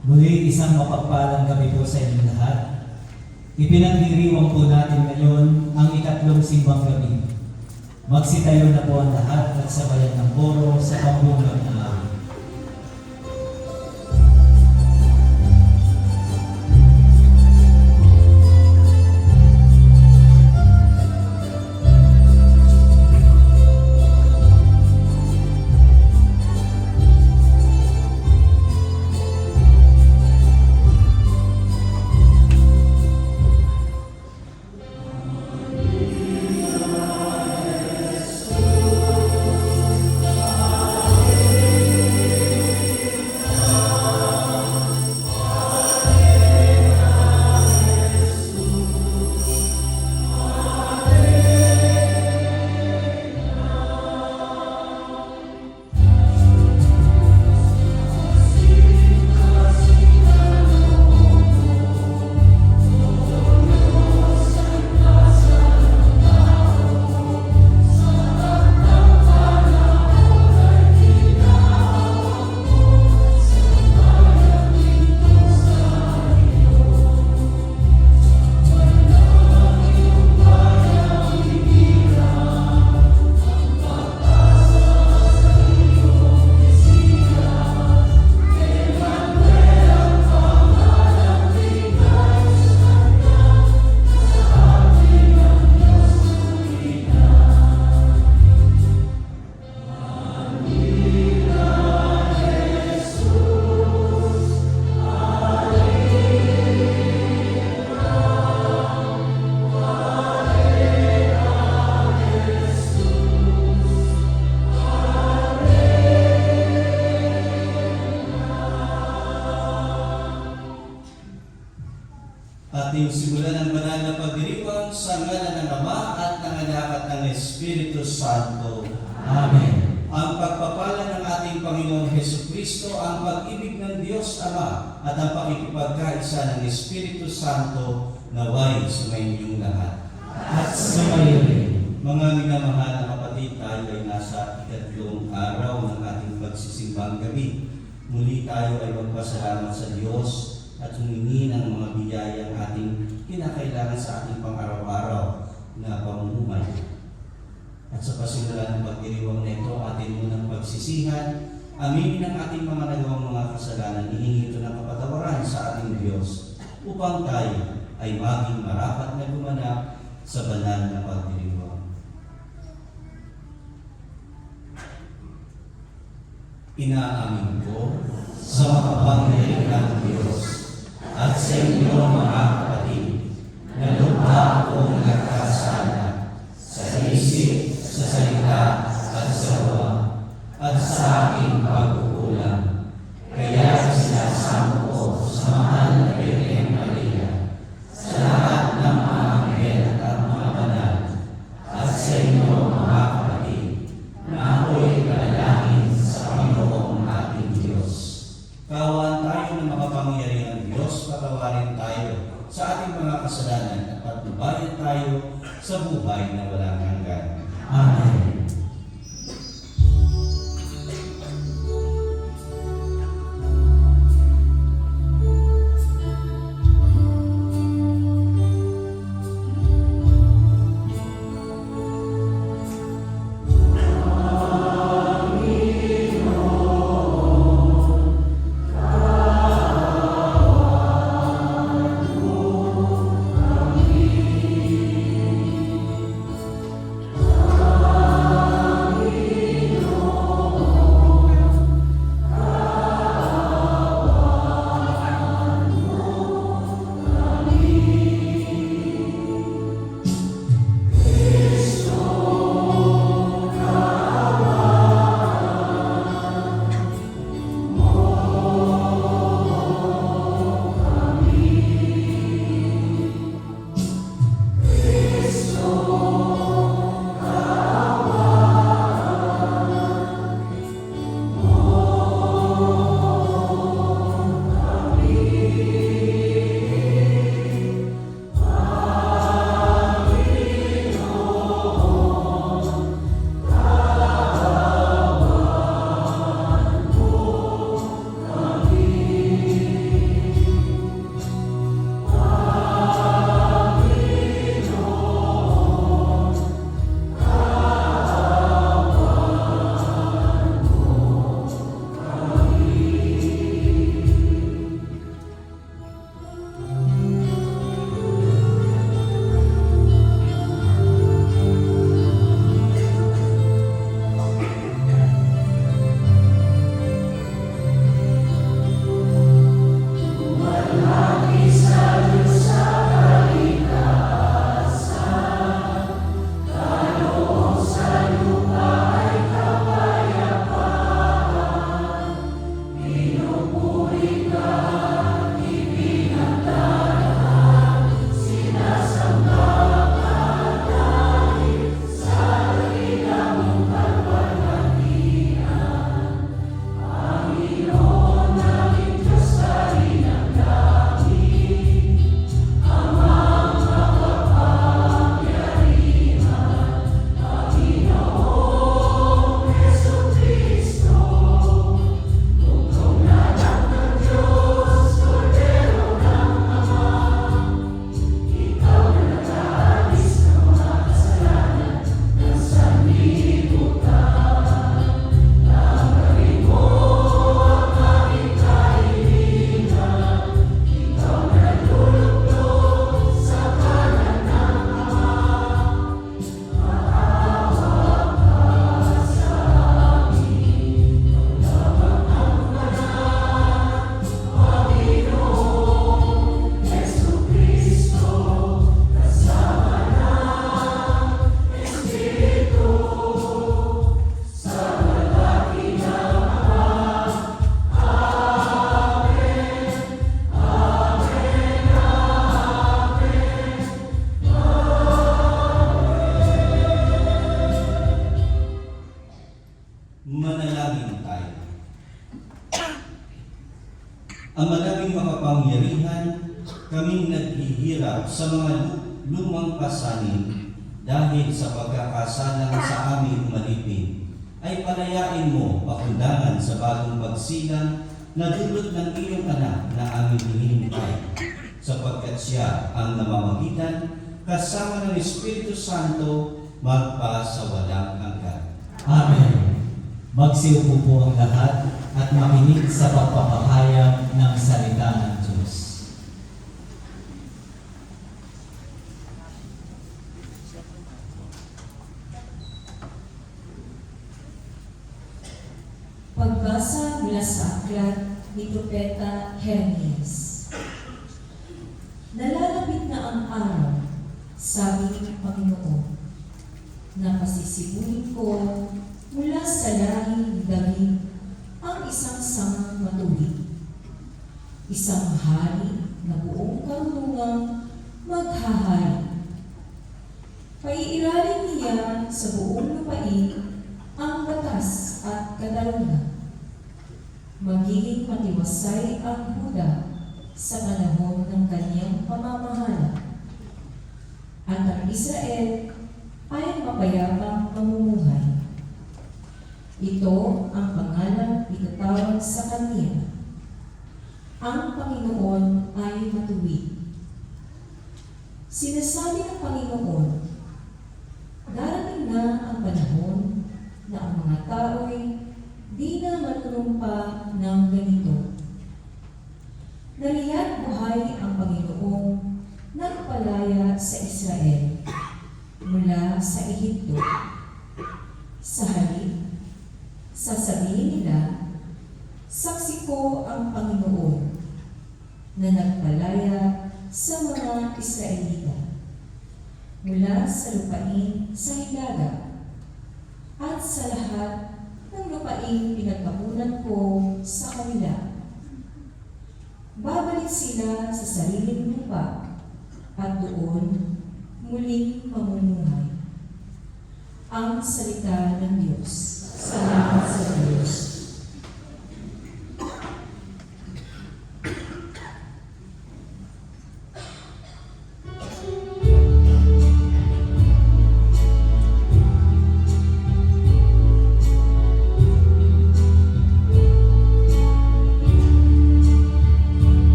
Muli isang mapagpalang gabi po sa inyong lahat. Ipinagdiriwang po natin ngayon ang ikatlong simbang gabi. Magsitayo na po ang lahat at sabayan ng koro sa pambungag na awit. Ating simulan ang banal na pagdiriwang sa ngalan ng Ama at ng Anak at ng Espiritu Santo. Amen. Ang pagpapala ng ating Panginoong Hesukristo, ang pag-ibig ng Diyos Ama at ang pakikipagkaisa ng Espiritu Santo naway sumainyong lahat. At sumayo rin. Mga minamahal na kapatid, tayo ay nasa ikatlong araw ng ating pagsisimbang gabi. Muli tayo ay magpasalamat sa Diyos at humingi ng mga biyayang ating kinakailangan sa ating pang-araw-araw na pamumuhay. At sa pasimula ng pagdiriwang na ito, atin munang pagsisihan, aminin ang ating mga nagawang mga kasalanan, ihingi ito ng kapatawaran sa ating Diyos, upang tayo ay maging marapat na gumanap sa banal na pagdiriwang. Inaamin ko sa makapangyarihan ng Diyos at sa inyo mga kapatid, na lubha akong nagkasala sa isip, sa salita, at sa gawa, at sa aking pagkukulang. Kaya sinasamo ko sa mahal na Birhen Maria, sa lahat ng mga anghel at mga banal, at sa inyo mga kapatid, na ako'y panalangin sa Panginoong ating Diyos. Kawan tayo ng makapangyarihang Diyos, patawarin tayo sa ating mga kasalanan at patnubayan tayo sa buhay na walang hanggan. Amen. Amen. Ang madaming makapangyarihan, kaming naghihirap sa mga lumang pasanin dahil sa pagkakasalang sa aming umalipin, ay palayain mo pakundangan sa bagong pagsilang na dulot ng iyong anak na aming hinihintay, sapagkat siya ang namamagitan kasama ng Espiritu Santo magpasawalang hanggan. Amen. Magsiupo po ang lahat at makinig sa pagpapahayag ng salita ng Diyos. Pagbasa mula sa aklat ni Propeta Jeremias. Nalalapit na ang araw, sabi ng Panginoon, na pasisibuhin ko mula sa lahi ni David ang isang sangang matuwid, isang hari na buong karunungang maghahari. Paiiralin niya sa buong lupain ang batas at katarungan. Magiging matiwasay ang Huda sa panahon ng kanyang pamamahala, at ang Israel ay mapayapang mamumuhay. Ito ang pangalang itatawag sa kanya. Ang Panginoon ay matuwid. Sinasabi ng Panginoon, darating na ang panahon na ang mga tao'y di na manunumpa ng ganito. Nalihat buhay ang Panginoong nagpalaya sa Israel mula sa Ehipto. Sa halip, sasabihin nila, saksi ko ang Panginoon na nagpalaya sa mga Israelita mula sa lupain sa hilaga at sa lahat ng lupain pinagkapunan ko sa kanila. Babalik sila sa sariling lupa at doon muling mamumuhay. Ang salita ng Diyos. Salamat sa Diyos.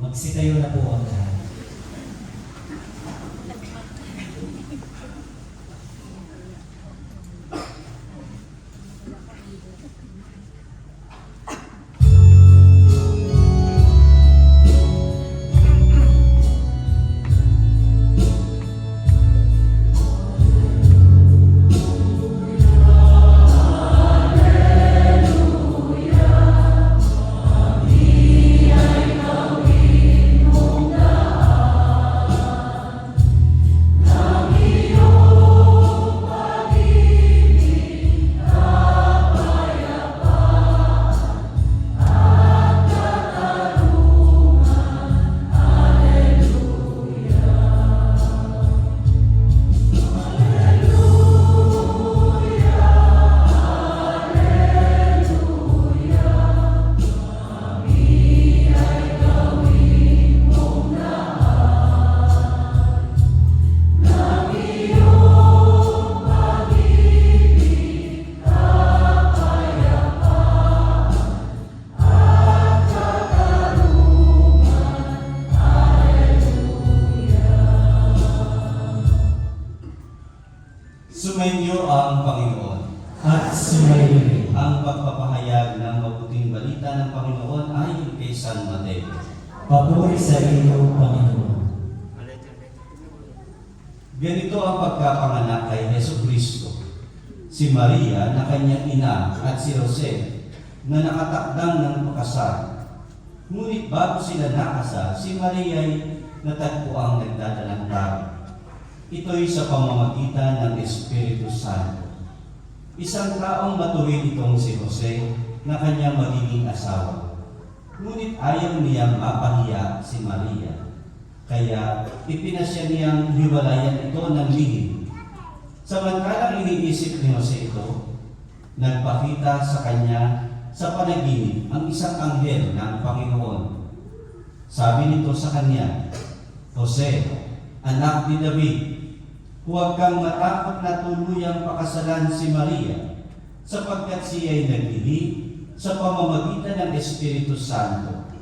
Magsitayo na po ang lahat. Sumainyo ang Panginoon. At sumayo rin. Ang pagpapahayag ng mabuting balita ng Panginoon ayon kay San Mateo. Papuri sa iyo, Panginoon. Ganito ang pagkapanganak kay Jesucristo. Si Maria na kanyang ina at si Jose na nakatakdang ng pakasal. Ngunit bago sila nakasal, si Maria ay natagpo ang nagdadalang tao. Ito'y sa pamamagitan ng Espiritu Santo. Isang taong matuwid itong si Jose na kanyang magiging asawa. Ngunit ayaw niyang mapahiya si Maria. Kaya ipinasya niyang hiwalayan ito ng lihim. Samantalang iniisip ni Jose ito, nagpakita sa kanya sa panaginip ang isang anghel ng Panginoon. Sabi nito sa kanya, Jose, anak ni David, huwag kang matakot na tuluyang pakasalan si Maria, sapagkat siya'y naglili sa pamamagitan ng Espiritu Santo.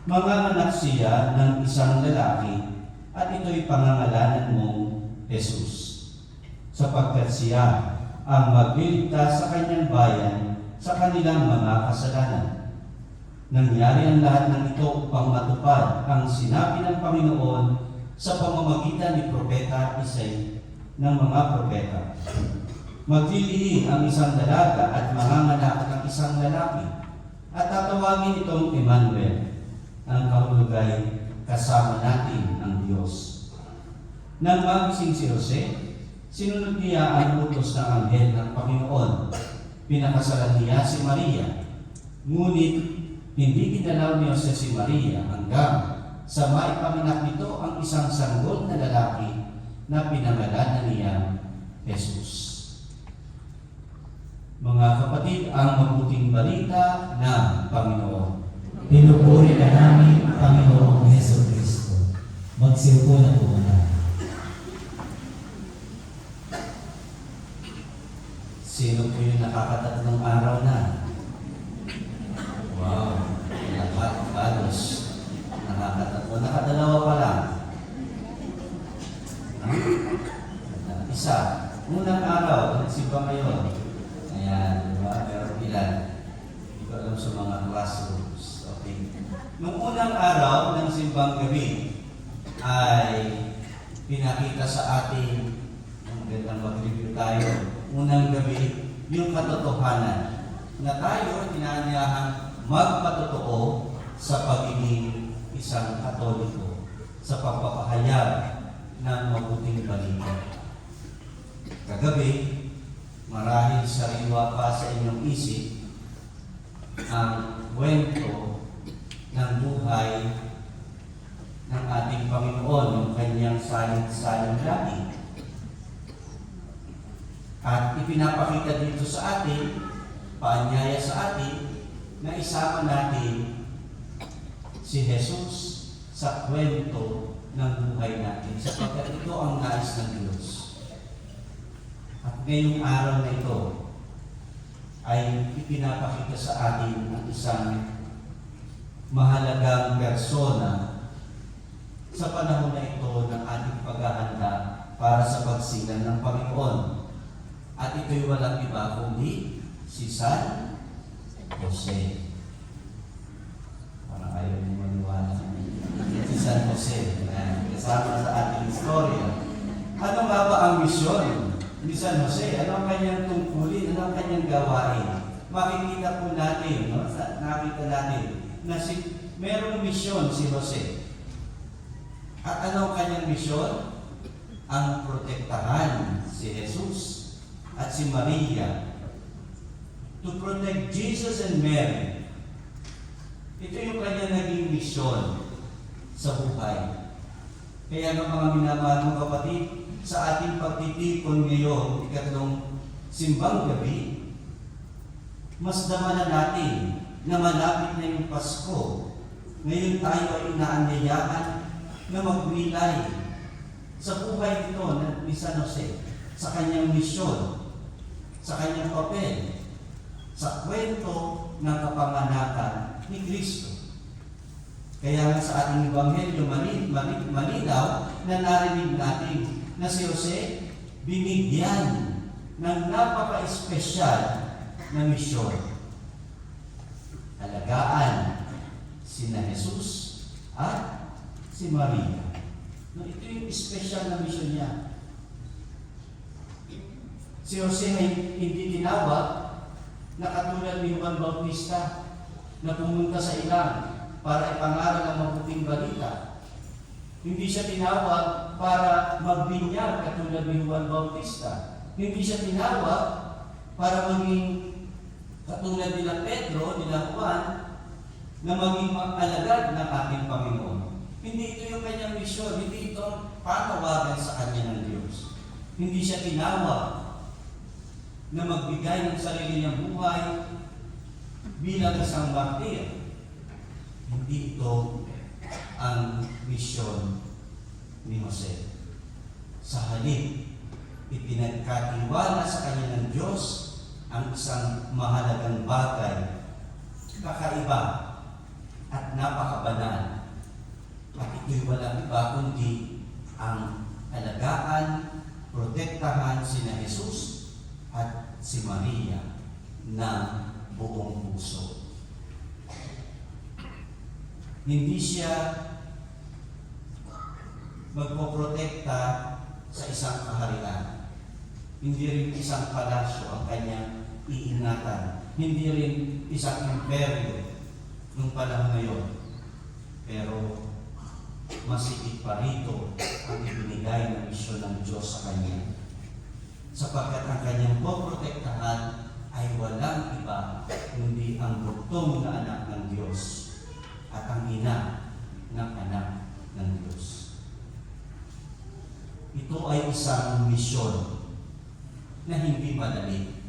Manganganak siya ng isang lalaki, at ito'y pangangalanan mong Jesus, sapagkat siya ang magliligtas sa kanyang bayan sa kanilang mga kasalanan. Nangyari ang lahat ng ito upang matupad ang sinabi ng Panginoon sa pamamagitan ni Propeta Isay ng mga propeta. Maglilihi ang isang dalaga at manganganak ng isang lalaki, at tatawagin itong Emmanuel. Ang kahulugay, kasama natin ang Diyos. Nang magising si Jose, sinunod niya ang utos ng anghel ng Panginoon. Pinakasalan niya si Maria. Ngunit hindi ginalaw ni Jose si Maria hanggang sa maipanganak nito ang isang sanggol na lalaki na pinangalanan niya Jesus. Mga kapatid, ang mabuting balita ng Panginoon. Pinupuri ka namin, Panginoong Jesucristo. Magsiupo na po ang lahat. Sino po yung nakakatatlong araw na? Wow, halos nakakatatlo. Nakadalawa pa lang. Isa. Unang araw, nagsimba ngayon. Ayan, di ba? Pero ilan? Hindi ko alam sa mga classrooms. Okay. Nung unang araw ng simbang gabi ay pinakita sa atin, magandang mag-review tayo, unang gabi, yung katotohanan na tayo tinanyahan magpatotoo sa pagiging isang Katoliko sa pagpapahayag ng mabuting balita. Kagabi, marahil sariwa pa sa inyong isip ang kwento ng buhay ng ating Panginoon, yung kanyang saling-saling lagi. At ipinapakita dito sa atin, paanyaya sa atin, na isama natin si Jesus sa kwento ng buhay natin, sapagkat ito ang nais ng Diyos. At ngayong araw na ito ay ipinapakita sa atin ang isang mahalagang persona sa panahon na ito ng ating paghahanda para sa pagsilang ng Panginoon. At ito'y walang iba kundi si San Jose. Parang ayaw mo maniwala. Si San Jose, kasama sa ating istorya. Ano nga ba ang misyon ni San Jose? Ano ang kanyang tungkulin? Ano ang kanyang gawain? Makikita po natin, no? Nakita natin na merong misyon si Jose. At ano ang kanyang misyon? Ang protektahan si Jesus at si Maria. To protect Jesus and Mary. Ito yung kanyang naging misyon sa buhay. Kaya nga mga minamahal mong kapatid, sa ating pagtitipon ngayon, ikatlong simbang gabi, mas damanan natin na malapit na yung Pasko. Ngayon tayo ay inaanyayahan na magbulay sa buhay nito ni San Jose, sa kanyang misyon, sa kanyang papel, sa kwento ng kapanganakan ni Kristo. Kaya nga sa ating Ebanghelyo, malinaw na narinig natin na si Jose binigyan ng napaka-espesyal na misyon. Alagaan sina Jesus at si Maria. No, ito yung espesyal na misyon niya. Si Jose ay hindi tinawag na katulad ni Juan Bautista na pumunta sa ilang para ipangaral ang mabuting balita. Hindi siya tinawag para magbinyag katulad ni Juan Bautista. Hindi siya tinawag para maging katulad nila Pedro, nila Juan, na maging alagad ng ating Panginoon. Hindi ito yung kanyang misyon, hindi ito ang panawagan sa kanya ng Diyos. Hindi siya tinawag na magbigay ng sarili niyang buhay bilang isang martir. Hindi ito ang misyon ni Jose. Sa halip, ipinagkatiwala sa kanya ng Diyos ang isang mahalagang bagay, kakaiba at napakabanal. At ito'y walang iba kundi ang alagaan, protektahan sina Jesus at si Maria ng buong puso. Hindi siya magpoprotekta sa isang kaharian. Hindi rin isang palasyo ang kanyang iingatan. Hindi rin isang imperyo nung panahon na yun. Pero masigit pa rito ang ibinigay ng misyon ng Diyos sa kanya. Sapagkat ang kanyang poprotektahan ay walang iba kundi ang bugtong na anak ng Diyos at ang ina ng anak ng Diyos. Ito ay isang misyon na hindi madali.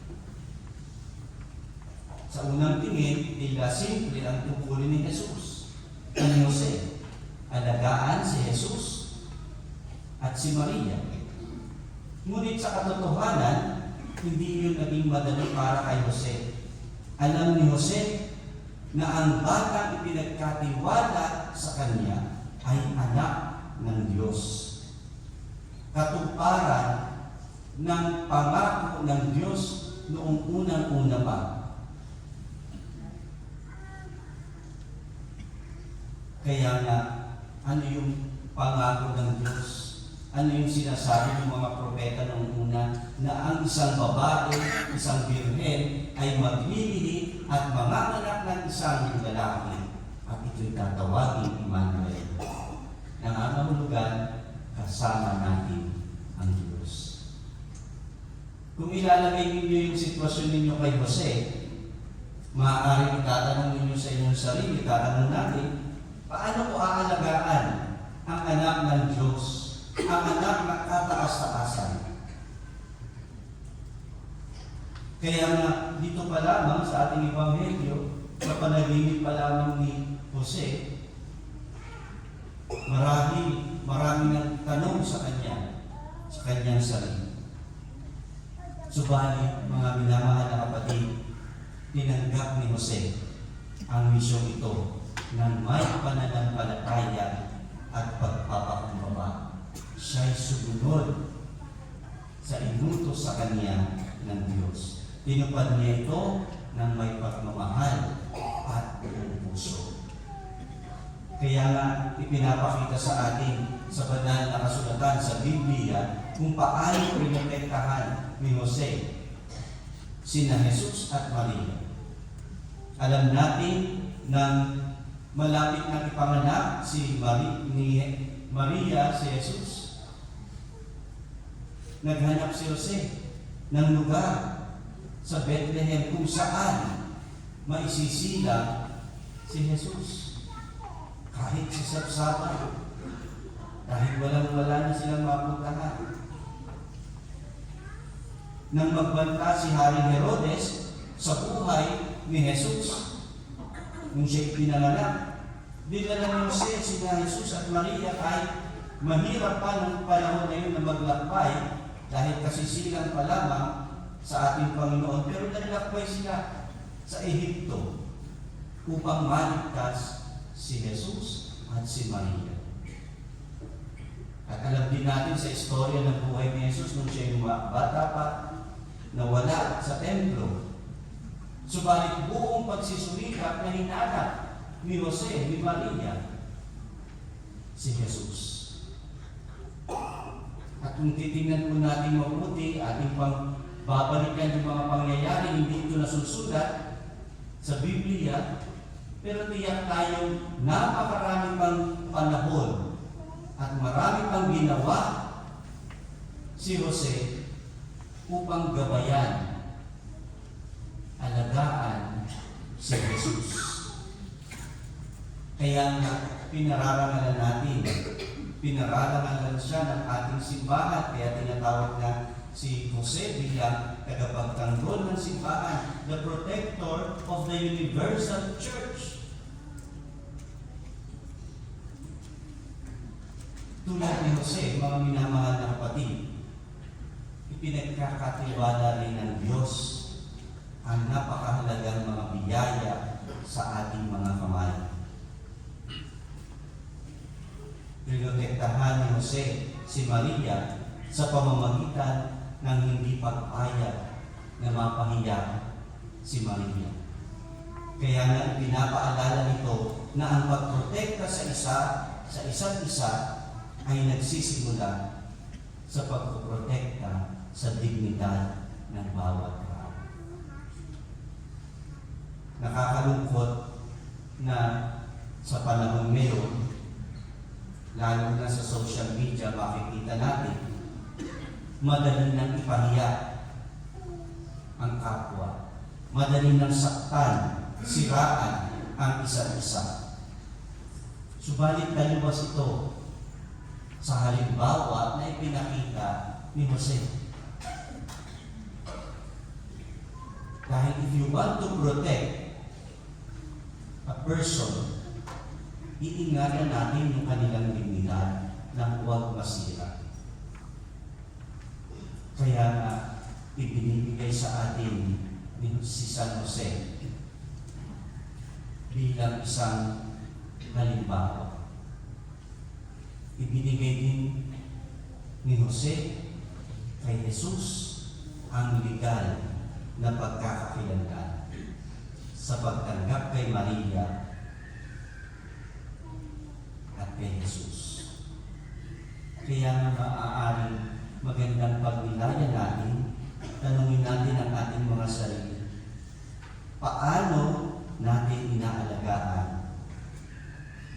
Sa unang tingin, tila simple ang tungkulin ni Jesus, ni Jose. Alagaan si Jesus at si Maria. Ngunit sa katotohanan, hindi yun naging madali para kay Jose. Alam ni Jose na ang batang ipinagkatiwala sa kanya ay anak ng Diyos. Katuparan ng pangako ng Diyos noong unang-una pa. Kaya nga, ano yung pangako ng Diyos? Ano yung sinasabi ng mga propeta noong una na ang isang babae, isang birhen ay maglilihi at manganganak ng isang lalaki at ito'y tatawagin Emmanuel. Nangangahulugan, kasama natin ang Diyos. Kung ilalagay ninyo yung sitwasyon ninyo kay Jose, maaaring itatanong ninyo sa inyong sarili, itatanong natin, paano ko aalagaan ang anak ng Diyos, ang anak na kataas-taasan? Kaya nga, dito pa lamang sa ating Ebanghelyo, sa panaginip pa lamang ni Jose, marami ng tanong sa kanyang sarili. Subalit, mga minamahal na kapatid, tinanggap ni Jose ang misyong ito ng may pananampalataya at pagpapakumbaba. Siya'y sumunod sa inutos sa kanya ng Diyos. Tinupad niya ito ng may pagmamahal at buong puso. Kaya nga ipinapakita sa atin sa banal na kasulatan sa Biblia kung paano pinotektahan ni Jose sina Jesus at Maria. Alam natin nang malapit na ipanganak si Maria, si Jesus, naghanap si Jose ng lugar sa Bethlehem kung saan maisisila si Jesus. Kahit sa sapsapan, dahil wala na silang mapuntahan. Nang magbanta si Haring Herodes sa buhay ni Jesus, nung siya'y pinanganak, dinala ni Jose sina Jesus at Maria kahit mahirap pa ng panahon na yun na maglakbay dahil kasisilang pa lamang sa ating Panginoon, pero naglakbay sila sa Ehipto upang maligtas si Jesus at si Maria. At alam din natin sa istorya ng buhay ni Jesus nung siya'y bata pa, nawala sa templo. Subalit buong pagsisurikap na hinanap ni Jose, ni Maria, si Jesus. At kung titingnan po natin mabuti, ating babalikan yung mga pangyayari, hindi ito nasusulat sa Biblia, pero tiyak tayong napakaraming pang panahon at marami pang ginawa si Jose upang gabayan, alagaan si Jesus. Kaya nga pinararangalan natin, pinararangalan siya ng ating simbahan, kaya tinatawag na si Jose bilang tagapagtanggol ng simbahan, the protector of the universal church. Tulad ni Jose, mga minamahal na kapatid, ipinagkakatiwala rin ng Diyos ang napakahalagang mga biyaya sa ating mga kamay. Pinotektahan ni Jose si Maria sa pamamagitan ng hindi pagpayag na mapahiya si Maria. Kaya nga pinapaalala nito na ang pagprotekta sa isa't isa ay nagsisimula sa pagprotekta sa dignidad ng bawat tao. Nakakalungkot na sa panahon ngayon, lalo na sa social media, makikita natin, madali nang ipahiya ang kapwa. Madali nang saktan, siraan ang isa't isa. Subalit taliwas ito sa halimbawa na ipinakita ni Jose. Dahil if you want to protect a person, iingatan natin yung kanilang dignidad na huwag masira. Kaya nga, ibinibigay sa atin si San Jose bilang isang halimbawa. Ibinigay din ni Jose kay Jesus ang legal na pagkakakilanlan sa pagtanggap kay Maria at kay Jesus. Kaya nga maaaring magandang pagnilaya natin, tanungin natin ang ating mga sarili. Paano natin inaalagaan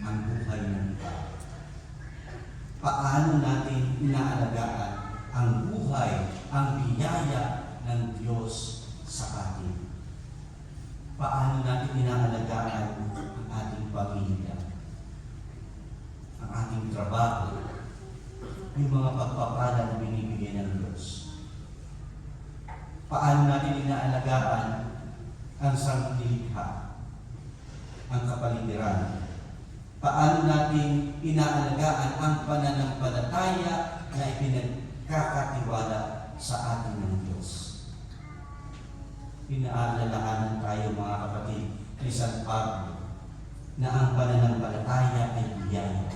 ang buhay ng tao? Paano natin inaalagaan ang buhay, ang biyaya ng Diyos sa atin? Paano natin inaalagaan ang ating pamilya, ang ating trabaho, yung mga pagpapala na binibigay ng Diyos? Paano natin inaalagaan ang sangnilikha, ang kapaligiran? Paano natin inaalagaan ang pananampalataya na ipinagkakatiwala sa atin ng Diyos? Pinaalalahanan tayo mga kapatid ni San Pablo na ang pananampalataya ay biyaya.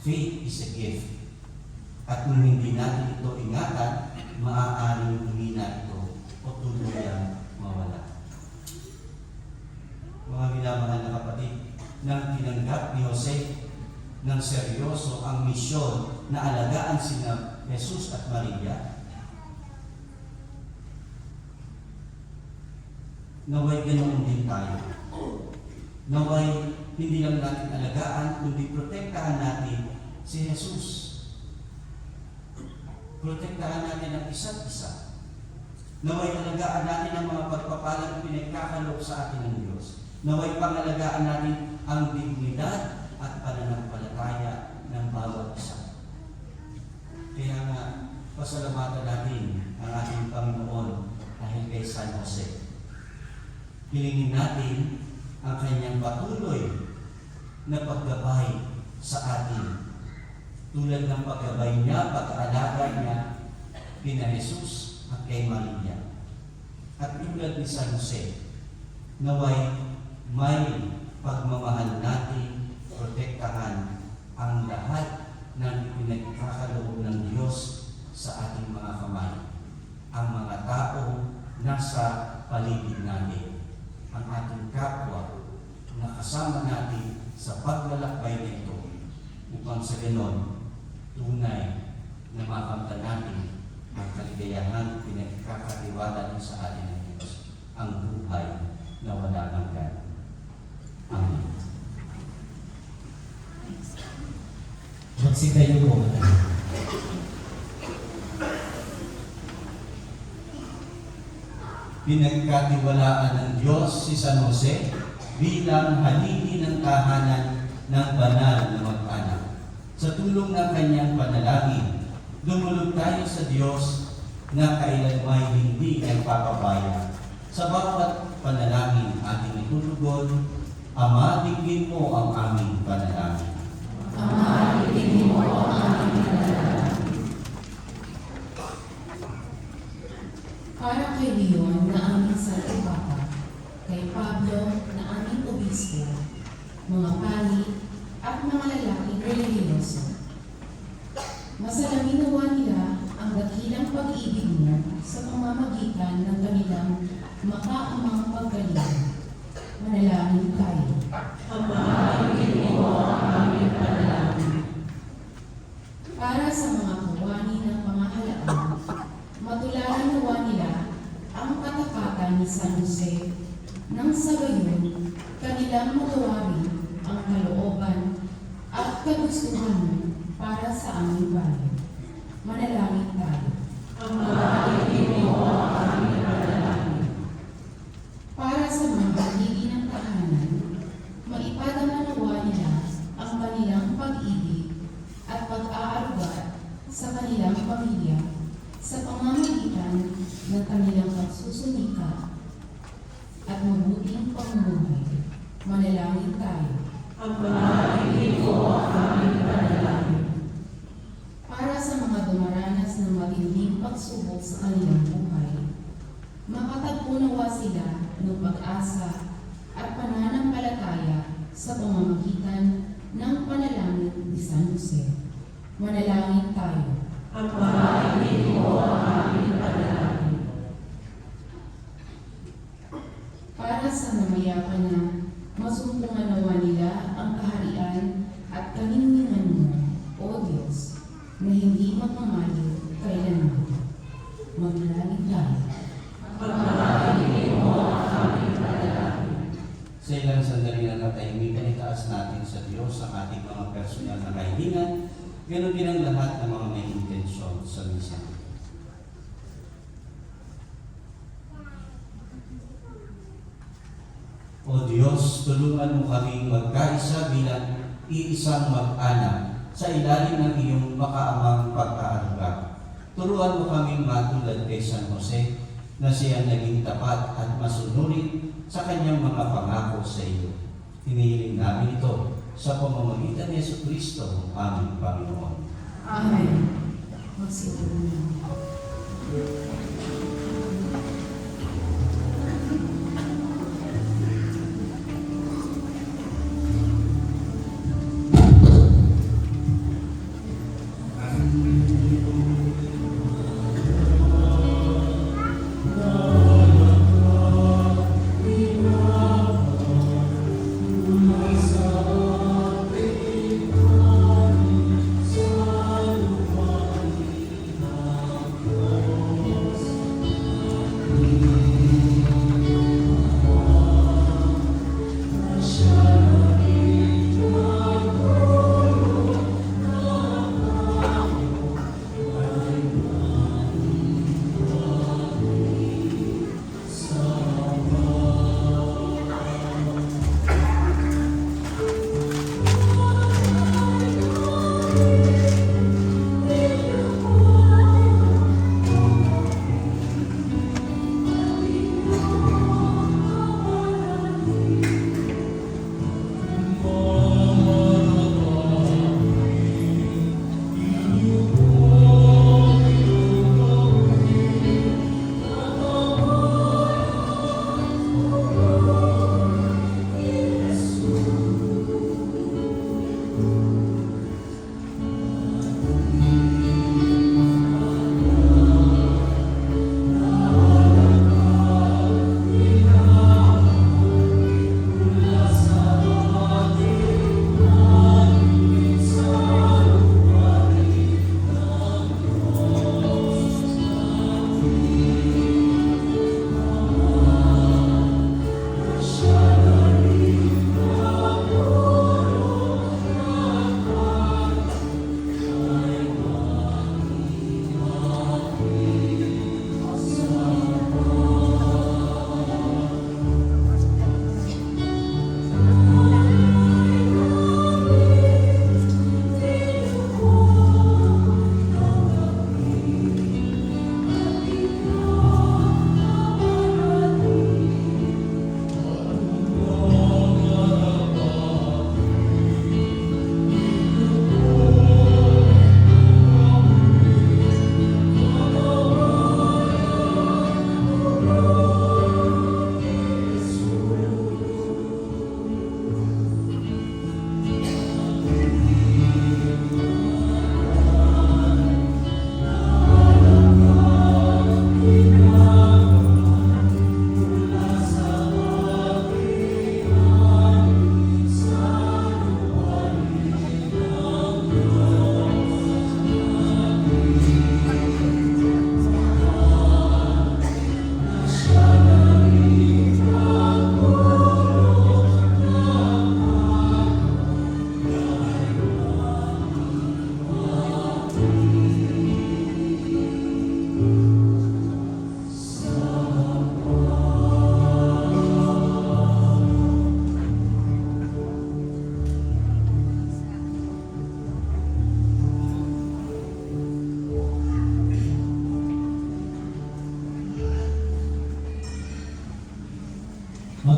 Faith is a gift. At kung hindi natin ito ingatan, maaaring humina ito o tuluyang mawala. Mga minamahal na kapatid, nang tinanggap ni Jose ng seryoso ang misyon na alagaan sina Jesus at Maria, naway ganoon din tayo. Naway hindi lang natin alagaan, kundi protektahan natin si Jesus. Protektahan natin ang isa't isa. Naway alagaan natin ang mga pagpapalang pinagkakaloob sa atin ng Diyos. Naway pangalagaan natin ang dignidad at pananampalataya ng bawat isa. Kaya nga, pasalamatan natin ang ating Panginoon dahil kay San Jose. Hilingin natin ang kanyang patuloy na paggabay sa atin. Tulad ng paggabay niya, pag-aalaga niya kina Jesus at kay Maria. At tulad ni San Jose, naway may pagmamahal natin, protektahan ang lahat ng pinagkakaloob ng Diyos sa ating mga kamay. Ang mga tao nasa paligid natin, ang ating kapwa na kasama natin sa paglalakbay na ito upang sa ganon tunay na makamtan natin ang kaligayahan pinagkakatiwala din sa atin ng Diyos, ang buhay na wala hanggan. Amen. Magsitayo po. Pinagkatiwalaan ng Diyos si San Jose bilang haligi ng tahanan ng banal na mag-anak. Sa tulong ng kanyang panalangin, dumulog tayo sa Diyos na kailanmay hindi nagpapabaya. Sa bawat panalangin ating itutugon, Ama, digin mo ang aming panalangin. Ama, ibigin mo ang aming panalangin. Para kay Leon na aming Santo Papa, kay Pablo na aming Obispo, mga pari at mga lalaking relihiyoso. Masalamin nawa nila ang dakilang pag-ibig mo sa pamamagitan ng kanilang makaamang paggaling. Manalangin tayo. Ama, ibigin mo ang aming panalangin. Para sa mga kawani ng pamahalaan, matularan nawa nila ang katapatan ni San Jose nang sa gayon kanilang matuwari ang kalooban at kagustuhan mo para sa aming bayan. Manalangin tayo. Ama, ibigin mo ang aming panalangin. Para sa mga haligi ng tahanan, maipadama nawa nila ang kanilang pag-ibig at pag-aaruga sa kanilang pamilya sa pamamagitan ng kanilang pagsusunika at mabuting pamumuhay. Manalangin tayo. Ama, ibigin mo ang aming panalangin. Para sa mga dumaranas ng matinding pagsubok sa kanilang buhay, makatagpo nawa sila ng pag-asa at pananampalataya sa pamamagitan ng panalangin ni San Jose. Manalangin tayo. Ama, ibigin mo ang aming panalangin. Para sa namayapan na masumpungan nawa nila ang kaharian at kaninningan mo, O Diyos, na hindi magmamayo kailanman. Manalangin tayo. Ama, ibigin mo ang aming panalangin. Sa ilang sandali ng katahimikan, itaas natin sa Diyos ang ating mga personal na kahilingan, ganoon din ang lahat ng mga may intensyon sa misa. O Diyos, tulungan mo kaming magkaisa bilang iisang mag-anak sa ilalim ng iyong makaamang pagkaaruga. Turuan mo kaming matulad kay San Jose na siya naging tapat at masunurin sa kanyang mga pangako sa iyo. Hinihiling namin ito sa pamamagitan ni Jesucristo, aming Panginoon. Amen. Magsiulo.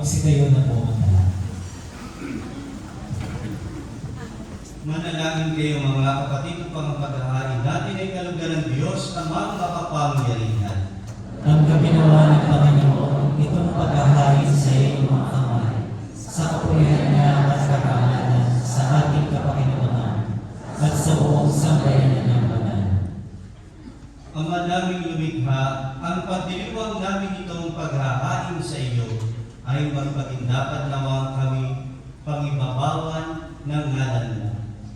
Magsitayo na po ang lahat. Manalangin kayo mga kapatid upang ang paghahain natin ay kalugdan ng Diyos, amang makapangyarihan. Ang ginawa ng Panginoon, itong paghahain sa iyong mga kamay, sa kapulihan niya at karangalan sa ating kapakinabangan, at sa buong sambayanan ng banal. Ama naming lumikha, ang pagdiriwang namin itong paghahain sa iyo ay magpagindapat naman kami pangibabawan ng ngalan mo,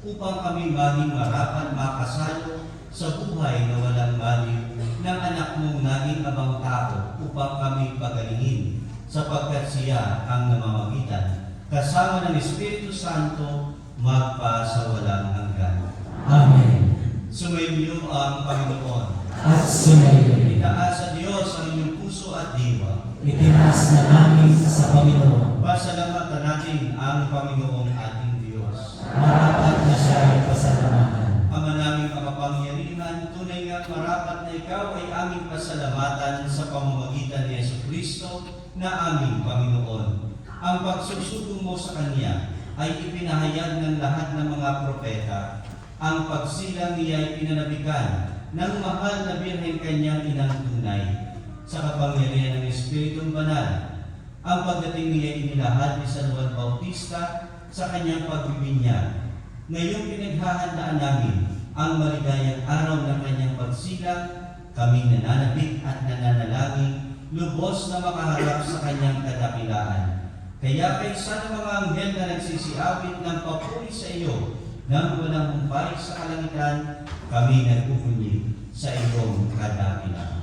upang kami maging marapat makasalo sa buhay na walang maliw ng anak mong naging abang tao upang kami pagalingin, sapagkat siya ang namamagitan, kasama ng Espiritu Santo, magpa sa walang hanggan. Amen. Sumainyo ang Panginoon. At sumayo rin. Itaas sa Diyos ang inyong puso at diwa. Itinas na namin sa Panginoon. Pasalamatan natin ang Panginoong ating Diyos. Marapat na siya ay pasalamatan. Ama naming makapangyarihan, tunay nga marapat na ikaw ay aming pasalamatan sa pamamagitan ni Jesucristo na aming Panginoon. Ang pagsusubong mo sa Kanya ay ipinahayag ng lahat ng mga propeta. Ang pagsilang niya ay pinanabikan ng mahal na Birhen Kanyang inang tunay. Sa kapangyarihan ng Espiritong Banal, ang pagdating niya inilahad ni San Juan Bautista sa kanyang pagbibinyag. Ngayong pinaghahandaan namin ang maligayang araw ng kanyang pagsilang, kami nananabik at nananalangin, lubos na makaharap sa kanyang kadakilaan. Kaya kaysa ng mga anghel na nagsisiawit ng papuri sa iyo, nang walang humpay sa kalangitan, kami nagpupunyi sa iyong kadakilaan.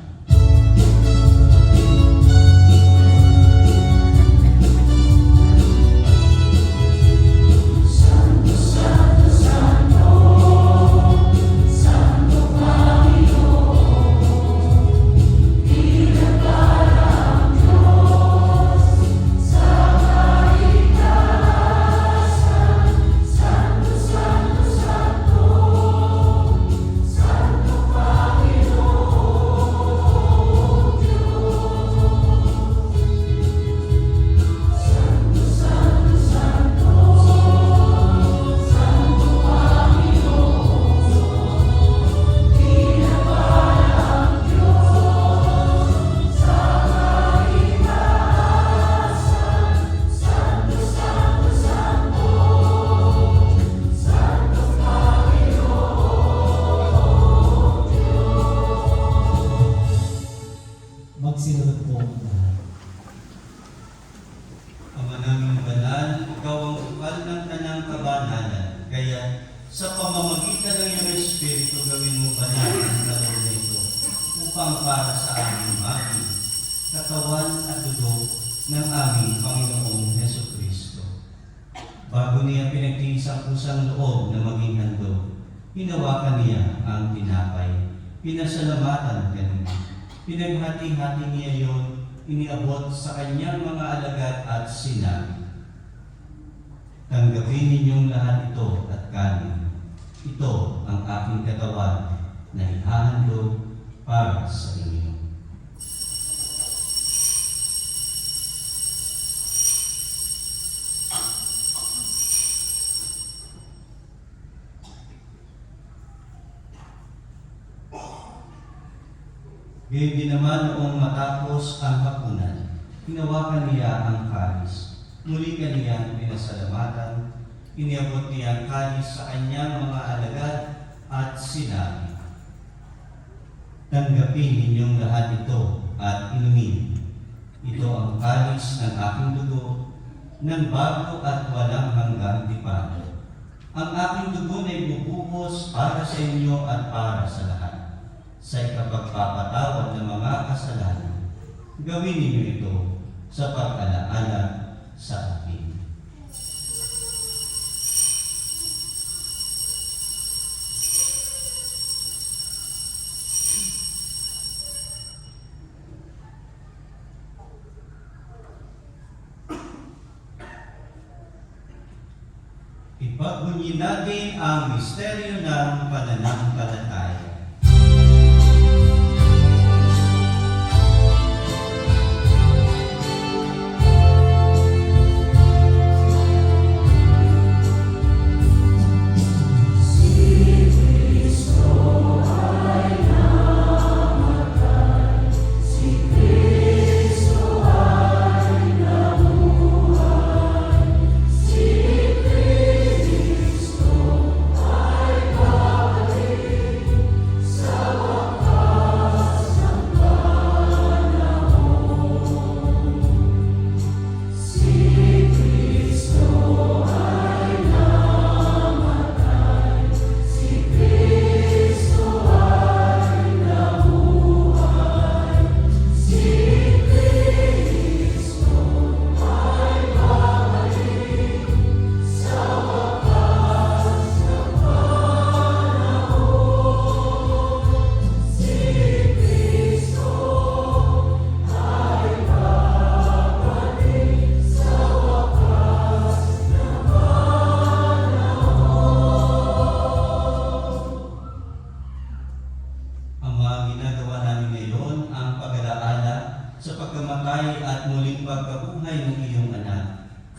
Magsinunod po ang lahat. Ama naming banal, ikaw ang ukal ng tanang kabanalan. Kaya sa pamamagitan ng iyong Espiritu, gawin mo banal ang kaloob na ito upang para sa aming maging katawan at dugo ng aming Panginoong Jesucristo. Bago niya pinagtiis ang kusang loob na maging handog, hinawakan niya ang tinapay, pinasalamatan kanina. Pinaghati-hati niya yon, iniabot sa kanyang mga alagad at sinabi, tanggapin ninyong lahat ito at kanin. Ito ang aking katawan na ihahandog para sa inyo. Gayon din naman noong matapos ang hapunan, hinawakan niya ang kalis. Muli kaniyang pinasalamatan, iniabot niya ang kalis sa kanyang mga alagad at sinabi, tanggapin ninyong lahat ito at inumin. Ito ang kalis ng aking dugo, ng bago at walang hanggang tipan. Ang aking dugo ay bubuhos para sa inyo at para sa lahat, sa ikapagpapatawad ng mga kasalanan. Gawin ninyo ito sa pag-alaala sa akin. Ipagbunyi natin ang misteryo ng pananampalataya.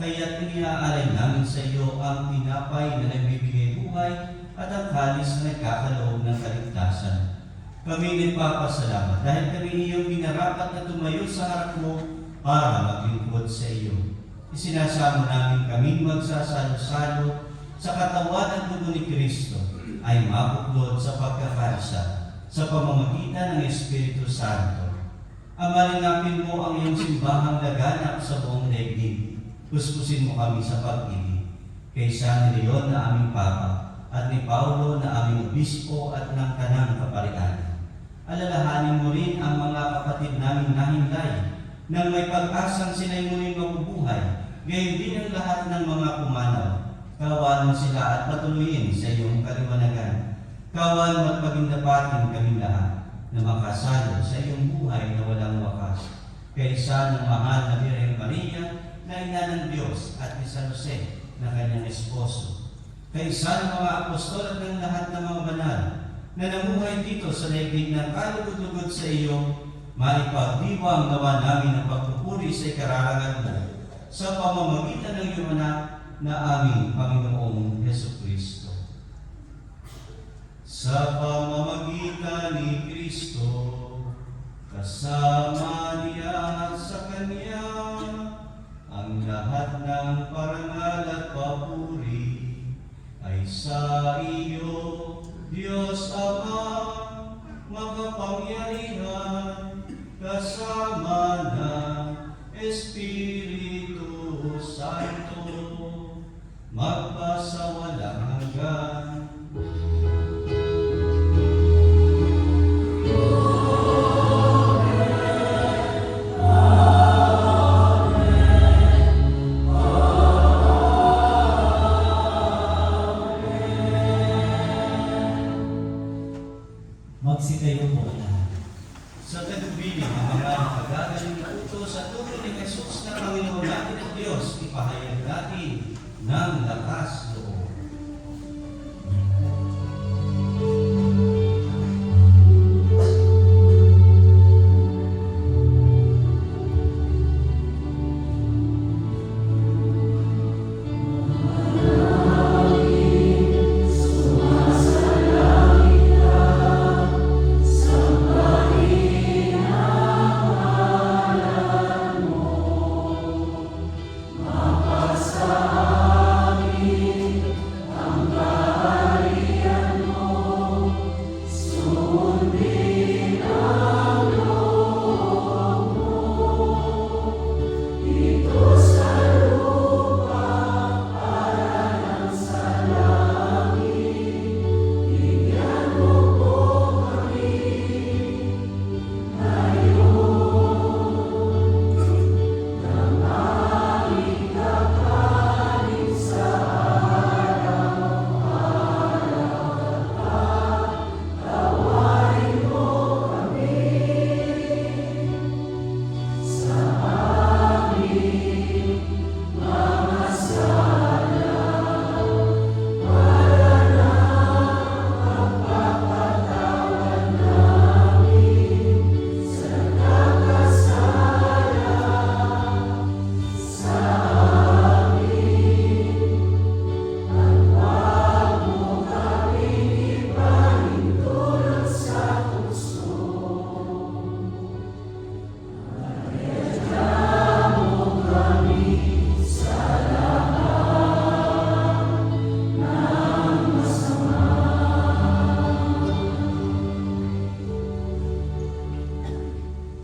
kaya't iniaalay namin sa iyo ang tinapay na nagbibigay buhay at ang kalis na nagkakaloob ng kaligtasan. Kami nagpapasalamat dahil kami iyong minarapat na tumayo sa harap mo para maglingkod sa iyo. Isinasamo namin kaming magsasalo-salo sa katawan at dugo ni Kristo ay mabuklod sa pagkakaisa sa pamamagitan ng Espiritu Santo. Amalingapin mo ang iyong simbahang laganap sa buong daigdig. Kuskusin mo kami sa pag-ibig. Kaysa ni Leon na aming Papa at ni Paulo na aming Obispo at ng Tanang Kaparian. Alalahanin mo rin ang mga kapatid naming nahimlay nang may pag-asang sila'y muling mabubuhay, gayon din ang lahat ng mga pumanaw. Kawan mo sila at patuloyin sa iyong kaliwanagan. Kawan mo at pagindapatin kami lahat na makasalo sa iyong buhay na walang wakas. Kaysa ng mahal na Birhen Maria na ina ng Diyos at ni San Jose na kanyang esposo. Kaysa ng mga apostol at ng lahat ng mga banal na namuhay dito sa daigdig ng kalugod-lugod sa iyo, maipagdiwang nawa namin ang pagpupuri sa ikararangan mo sa pamamagitan ng iyong anak na aming Panginoong Hesukristo. Sa pamamagitan ni Kristo, kasama niya at sa Kanya, ang lahat ng parangal at papuri ay sa iyo, Diyos Ama, makapangyarihan, kasama ng Espiritu Santo, magpasawalang hanggan. Magsitayo po lahat. Sa tagubilin ng mga nakagagaling na utos sa turo ni Jesus na Panginoon natin at Diyos, ipahayag natin ng lakas loob.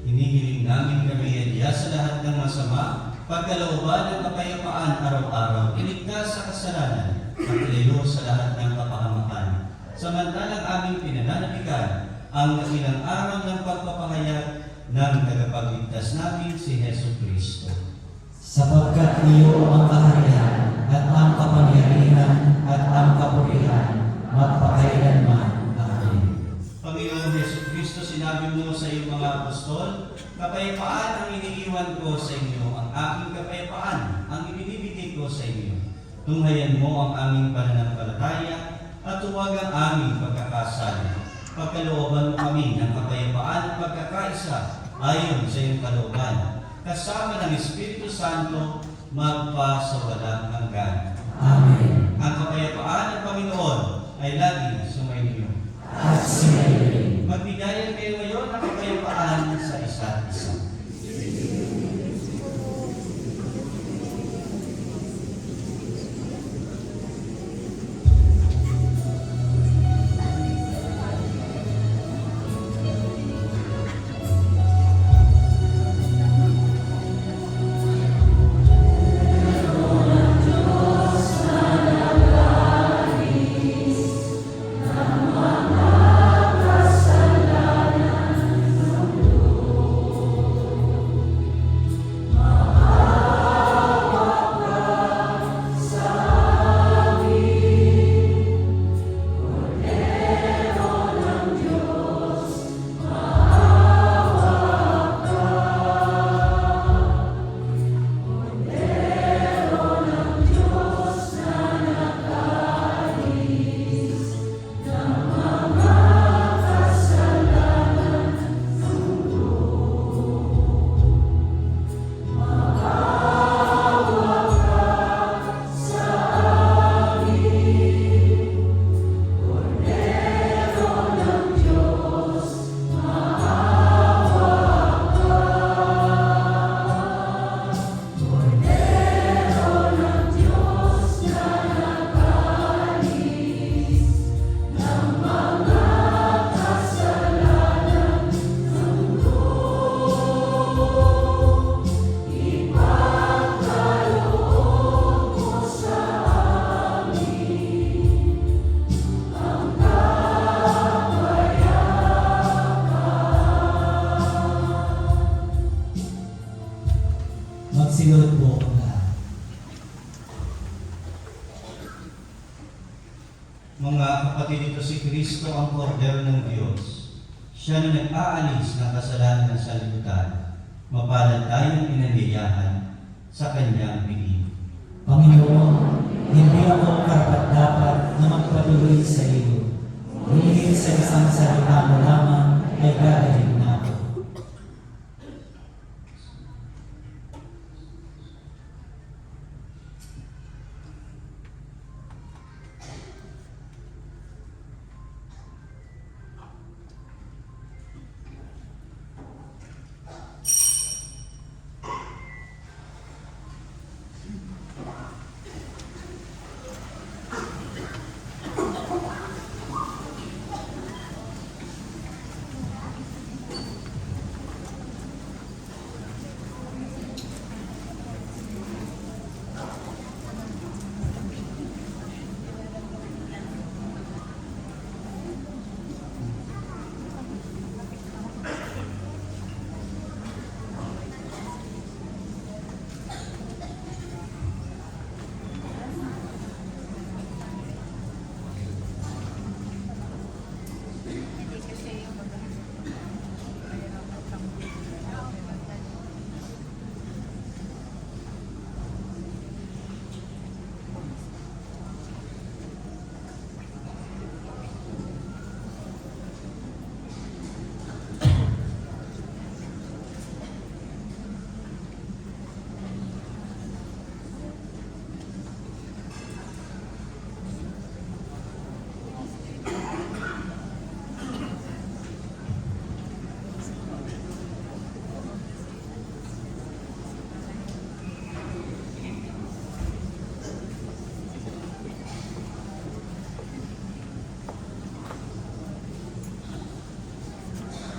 Hinihiling namin kami sa lahat ng masama, pagkalooban ng kapayapaan araw-araw, iligtas sa kasalanan, at ilayo sa lahat ng kapahamakan. Samantalang aming pinananabikan ang ilang araw ng pagpapahayag ng tagapagligtas namin si Hesus Kristo. Sapagkat iyo ang kaharian at ang kapangyarihan at ang kapurihan magpakailanman. Amen. Panginoon Hesus Kristo, sinabi mo sa iyong mga apostol, kapayapaan ang iniiwan ko sa inyo, ang aking kapayapaan ang ibinibigay ko sa inyo. Tunghayan mo ang aming pananampalataya at huwag ang aming pagkakasala. Pagkalooban mo kami ng kapayapaan at pagkakaisa ayon sa iyong kalooban, kasama ng Espiritu Santo, magpa sa walang hanggan. Amen. Ang kapayapaan ng Panginoon ay lagi sumainyo. At sumayin. Magbigayan kayo ngayon ng kapayapaan sa isa't isa. Magsilod po ang lahat. Mga kapatid, ito si Kristo ang kordero ng Diyos. Siya na nag-aalis ng kasalanan ng sanlibutan. Mapalad tayong inanyayahan sa kanyang bigin. Panginoon, hindi ako karapat-dapat na magpatuloy sa iyo. Ngunit sa isang salita mo lamang ay gagaling na ako.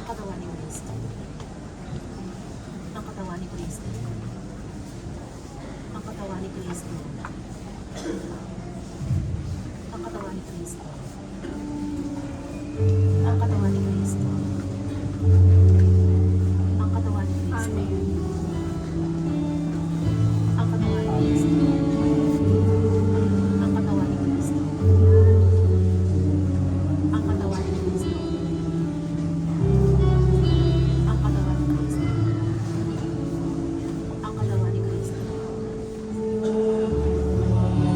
Katawan ni Kristo. Ang katawan ni Kristo. Ang katawan ni Kristo. Ang katawan ni Kristo. Ang katawan ni Kristo. Ang katawan ni Kristo. Ang katawan ni Kristo. Ang katawan ni Kristo. Ang katawan ni Kristo. Ang katawan ni Kristo. Ang katawan ni Kristo.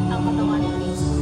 Ang katawan ni Kristo.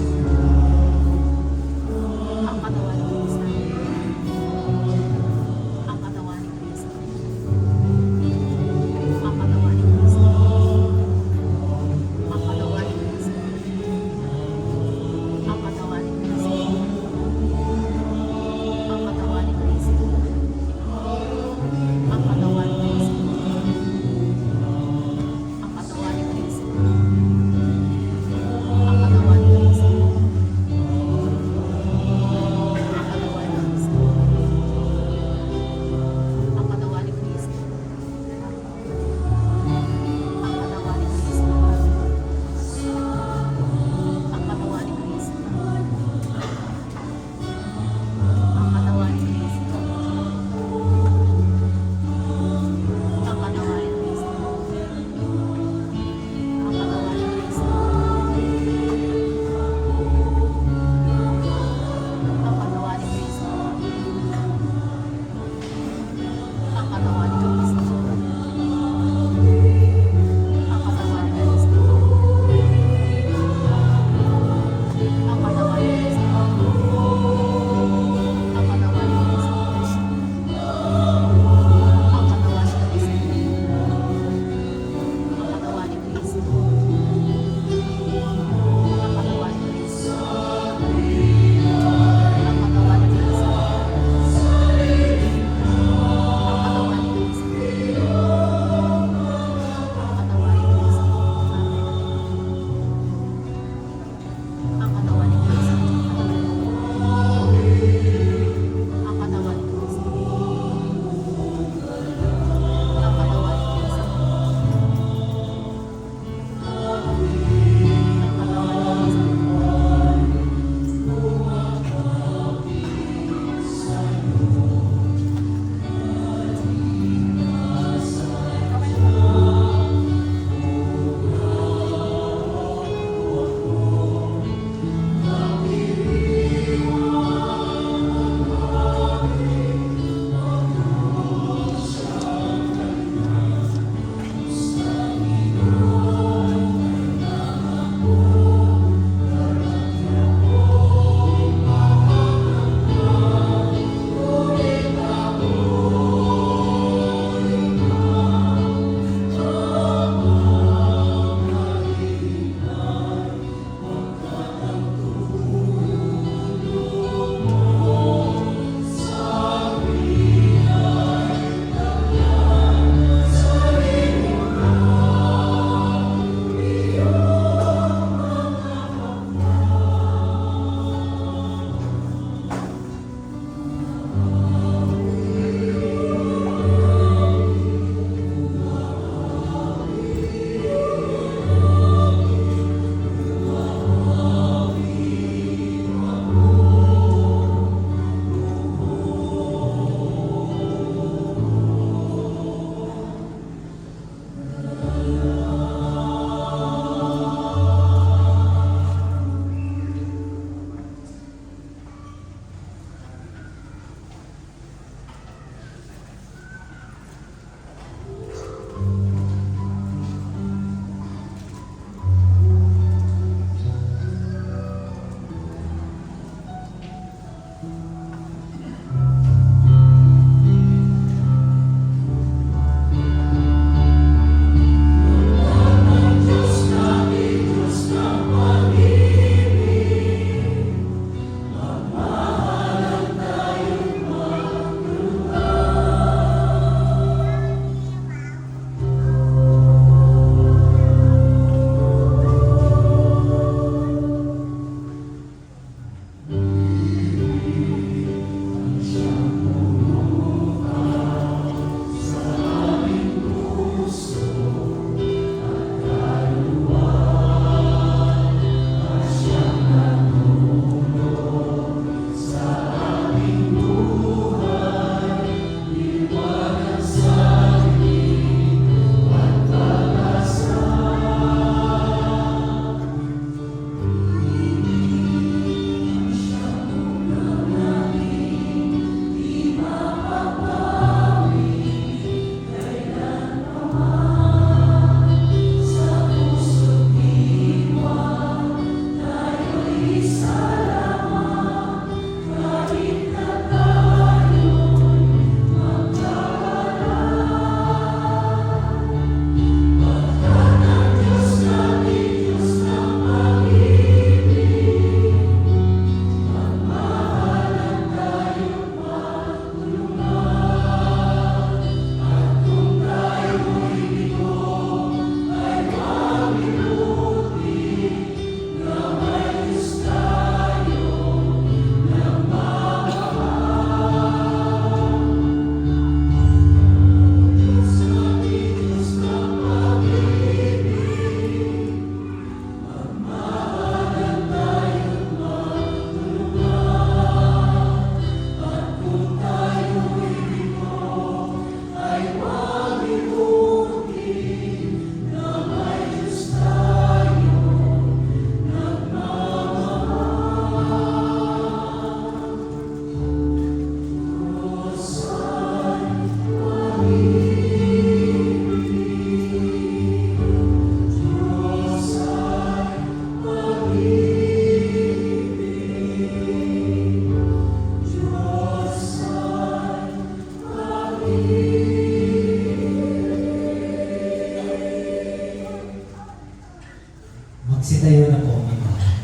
Magsitayo na po ang lahat.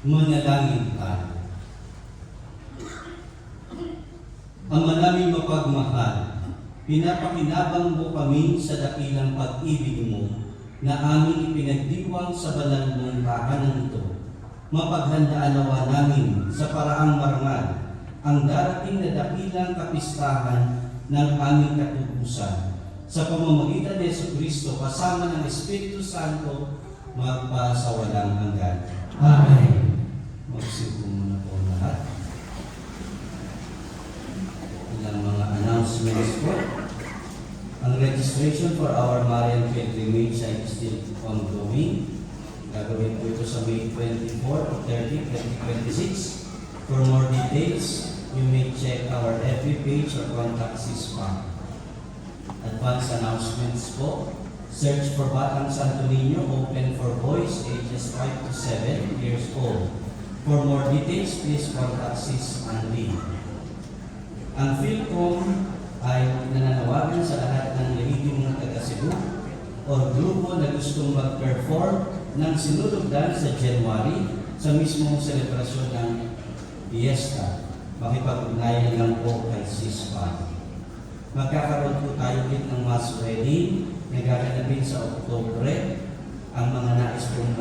Manalangin tayo. Ama namin mapagmahal, pinapakinabang mo kami sa dakilang pag-ibig mo na aming ipinagdiwang sa banal mong tahanan ito. Mapaghandaan nawa namin sa paraang marangal ang darating na dakilang kapistahan ng aming katubusan. Sa pamamagitan ni Jesucristo kasama ng Espiritu Santo, magpasawalang hanggan. Amen. Magsipo muna po lahat. Ilang mga announcements po. Ang registration for our Marian Pilgrimage ay still ongoing. Gagawin po ito sa May 24 o 30, 2026. For more details, you may check our FB page or contact SISPA. Advance announcements po. Search for Batang Santo Niño open for boys ages 5 to 7 years old. For more details, please contact Sis Andy. Ang PhilCom ay nananawagan sa lahat ng lehitimo taga Cebu o grupo na gustong mag-perform ng sinulugdan sa January sa mismong selebrasyon ng Fiesta. Makipag-ugnayan lang po kay SISPA. Magkakaroon po tayo ulit ng mass wedding na gaganapin sa Oktubre. Ang mga nais pong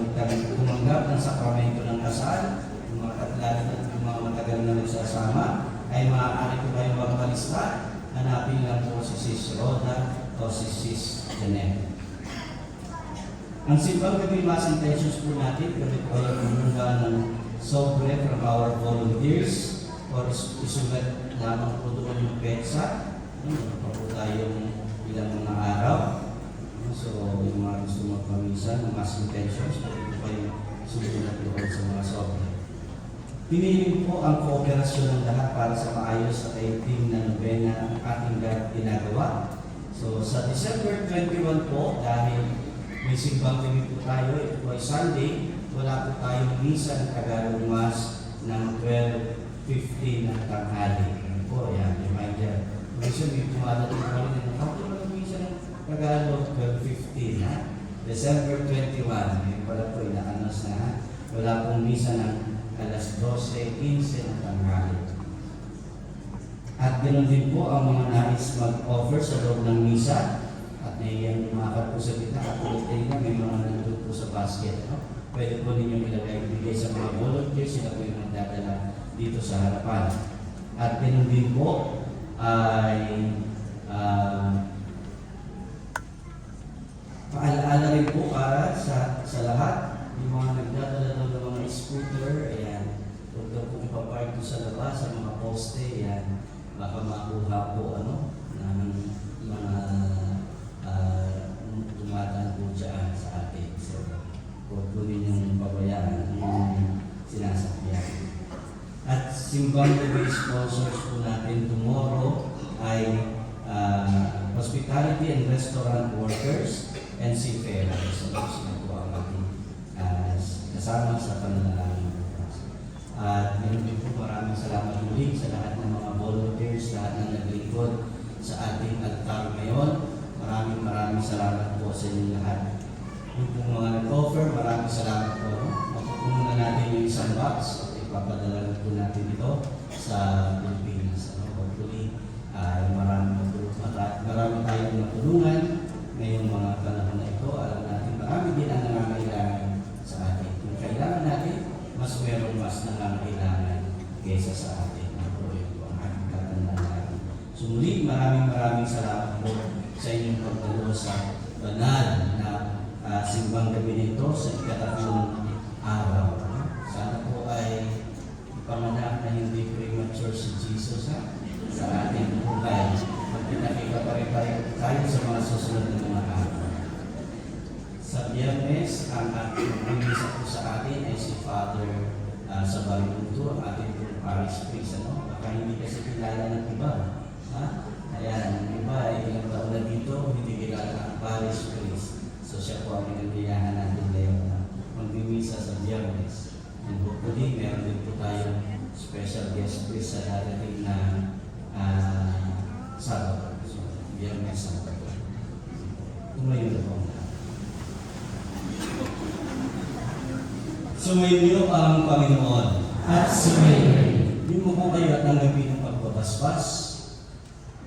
tumanggap ng sakramento ng kasal, yung mga katlalo at yung mga matagal na nagsasama, ay maaari po kayong magpalista. Hanapin lang po si Sis Roda o si Sis Janet. Ang simbang gabi mass intentions po natin, pwede po kayo pumunta ng sobre from our volunteers or isulat lamang po doon yung petsa. Pa po tayong ilang mga araw. So, yung mga gusto magpamisa ng mass intentions, pwede po kayo sumunod doon sa mga sobre. Piniling po ang kooperasyon ng lahat para sa maayos at team na nobena ang ating ginagawa. So, sa December 21 po, dahil may simbang gabi po tayo, ito po ay Sunday, wala po tayong misa ng Tagalog Mass ng 12:15 ng tanghali. Ano po, yan, reminder. Kasi may tumadating po rin ng ako lang misa ng Tagalog 12:15, ha? December 21, ngayon pala po, inaanos na, ha? Wala pong misa ng alas 12:15 ng tanghali. At ganoon din po ang mga nais mag-offer sa loob ng misa. At naiyan umakap po sa gitna, katulad din na may mga nandun po sa basket. No? Pwede po ninyong ibigay sa mga volunteers, sila po yung magdadala dito sa harapan. At ganoon din po ay paalaala rin po para sa lahat, yung mga nagdadala daw ng mga scooter, ayan, huwag daw po ipapark doon sa labas, sa mga poste, ayan, baka makuha po ng mga dumadaan po dyan sa atin. So, huwag po ninyong pabayaan yung sinasakyan. At simbang gabi sponsors po natin tomorrow ay hospitality and restaurant workers and seafarers. So, sila po ang ating kasama sa pananalangin. At meron din po maraming salamat muli sa lahat ng mga volunteers, lahat ng naglingkod sa ating altar ngayon. Maraming salamat po sa inyo lahat. Yung pong mga nag-offer, maraming salamat po. Mapupuno na natin yung isang box at ipapadala po natin ito sa Pilipinas. Hopefully, marami tayong matulungan ngayong mga panahon na ito. Alam natin, marami din ang nangangailangan sa atin. Kung kailangan natin, mas meron mas nangangailangan kaysa sa atin. Ito ang ating katandaan natin. So muli, maraming salamat po sa inyong pagdalo sa banal na simbang gabi nito sa ikatatlong araw. Sana po ay ipanganak na hindi premature si Jesus sa ating buhay. Magpinakita pa rin tayo sa mga susunod na mga araw. Sa Biyernes, ang misa po sa atin ay si Father sa Balinto, ang ating parish priest. Baka hindi kasi kilala ng iba. Ayan, ang iba ay ilang taon na dito, hindi kilala ang parish priest. So siya po ang pinagbiyahan natin ngayon na mag-misa sa Biyernes. And hopefully, meron din po tayong special guest priest sa darating na Sabado. So, Biyernes. Tumayo na po. Sumainyo ang Panginoon. At sumayin. Yumuko kayo at tanggapin ng pagbabasbas.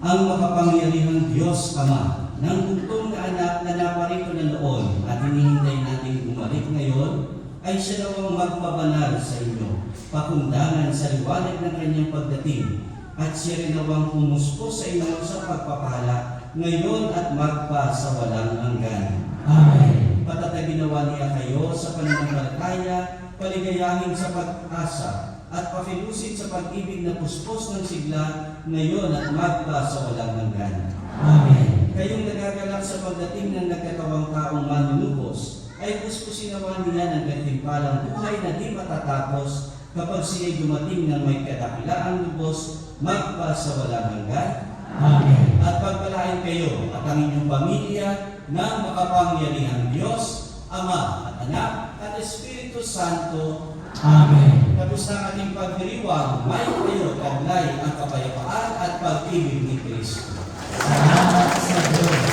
Ang makapangyarihang Diyos Ama, ng bugtong na anak na naparito na noon at hinihintay nating bumalik ngayon, ay siya nawang magpabanal sa inyo, pakundangan sa liwanag ng kanyang pagdating, at siya rin nawang humuspo sa inyo sa pagpapahala, ngayon at magpa sa walang hanggan. Amen. Patatagin nawa niya kayo sa pananampalataya, paligayahin sa pag-asa, at pakilusin sa pag-ibig na puspos ng sigla, ngayon at magpa sa walang hanggan. Amen. Kayong nagagalak sa pagdating ng nagkatawang taong manunubos, ay puspusin nawa niya ng gantimpalang buhay na di matatapos kapag siya'y dumating ng may kadakilaang lubos, magpa sa walang hanggan. Amen. At pagpalain kayo at ang inyong pamilya ng makapangyarihang Diyos, Ama at Anak at Espiritu Santo. Amen. Tapos ng ating pagdiriwang, may kayo taglay ang kapayapaan at pag-ibig ni Kristo. Salamat sa Diyos.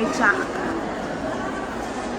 May jack.